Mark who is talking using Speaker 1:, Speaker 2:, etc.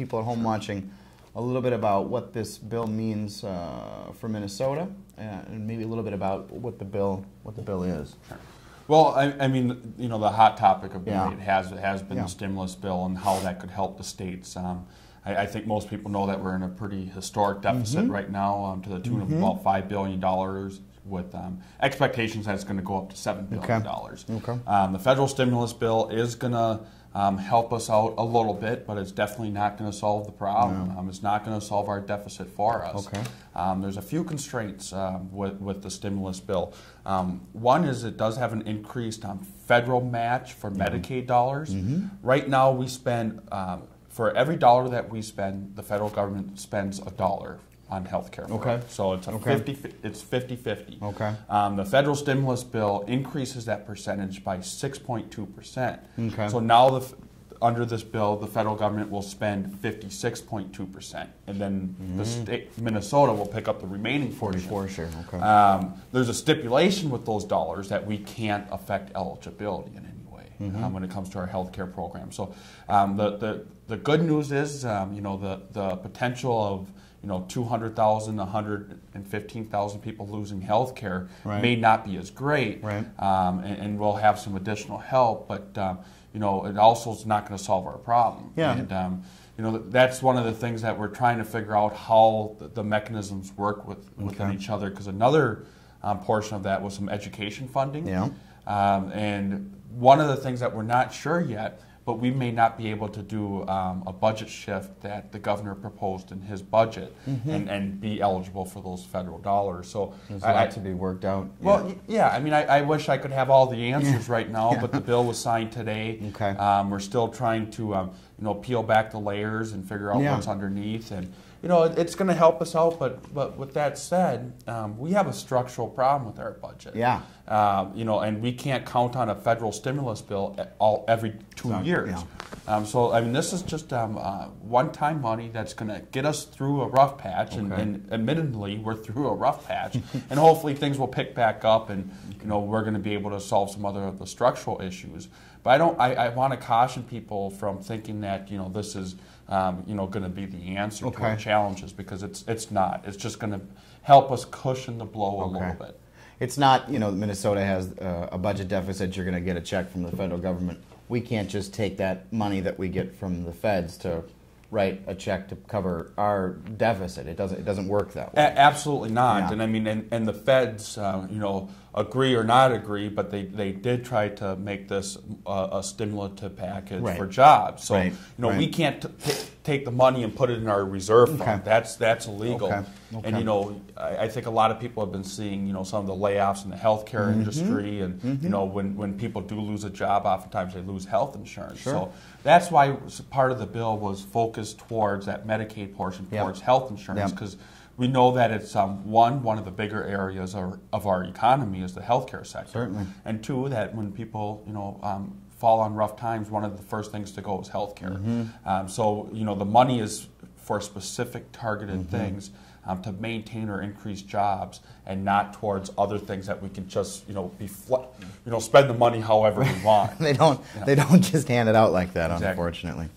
Speaker 1: people at home watching a little bit about what this bill means for Minnesota, and maybe a little bit about what the bill is.
Speaker 2: Well, I mean, you know, the hot topic of the night has been the stimulus bill and how that could help the states. I think most people know that we're in a pretty historic deficit right now, to the tune of about $5 billion, with expectations that it's going to go up to $7 billion. The federal stimulus bill is going to help us out a little bit, but it's definitely not going to solve the problem. It's not going to solve our deficit for us. There's a few constraints with the stimulus bill. One is it does have an increased federal match for Medicaid dollars. Right now we spend, for every dollar that we spend, the federal government spends $1 on health care. So it's 50-50. The federal stimulus bill increases that percentage by 6.2%. So now under this bill, the federal government will spend 56.2%, and then the state, Minnesota, will pick up the remaining 44%. There's a stipulation with those dollars that we can't affect eligibility in any way when it comes to our health care program. So the good news is, you know, the potential of 200,000, 115,000 people losing health care may not be as great, and we'll have some additional help, but you know, it also is not going to solve our problem. And you know, that's one of the things that we're trying to figure out, how the mechanisms work within each other, because another portion of that was some education funding. And one of the things that we're not sure yet, but we may not be able to do a budget shift that the governor proposed in his budget and be eligible for those federal dollars. So
Speaker 1: there's a lot to be worked out.
Speaker 2: Well, I mean, I wish I could have all the answers right now, but the bill was signed today. We're still trying to you know, peel back the layers and figure out what's underneath, and you know, it's going to help us out. But with that said, we have a structural problem with our budget. You know, and we can't count on a federal stimulus bill every 2 years. So I mean, this is just one-time money that's going to get us through a rough patch, and admittedly, we're through a rough patch, and hopefully things will pick back up, and you know, we're going to be able to solve some other of the structural issues. But I want to caution people from thinking that, you know, this is you know, going to be the answer to our challenges, because it's not. It's just going to help us cushion the blow a little bit.
Speaker 1: It's not, you know, Minnesota has a budget deficit, you're going to get a check from the federal government. We can't just take that money that we get from the feds to write a check to cover our deficit. It doesn't work that way.
Speaker 2: Absolutely not. And I mean, and the feds, you know, agree or not agree, but they did try to make this a stimulative package for jobs. So you know, we can't take the money and put it in our reserve fund. That's illegal. And you know, I think a lot of people have been seeing, you know, some of the layoffs in the healthcare industry, and you know, when people do lose a job, oftentimes they lose health insurance. So that's why part of the bill was focused towards that Medicaid portion, towards health insurance, because we know that it's one of the bigger areas of our economy is the healthcare sector, and two, that when people, you know, fall on rough times, one of the first things to go is healthcare. So you know, the money is for specific targeted things to maintain or increase jobs, and not towards other things that we can just, you know, spend the money however we want.
Speaker 1: They don't just hand it out like that, unfortunately.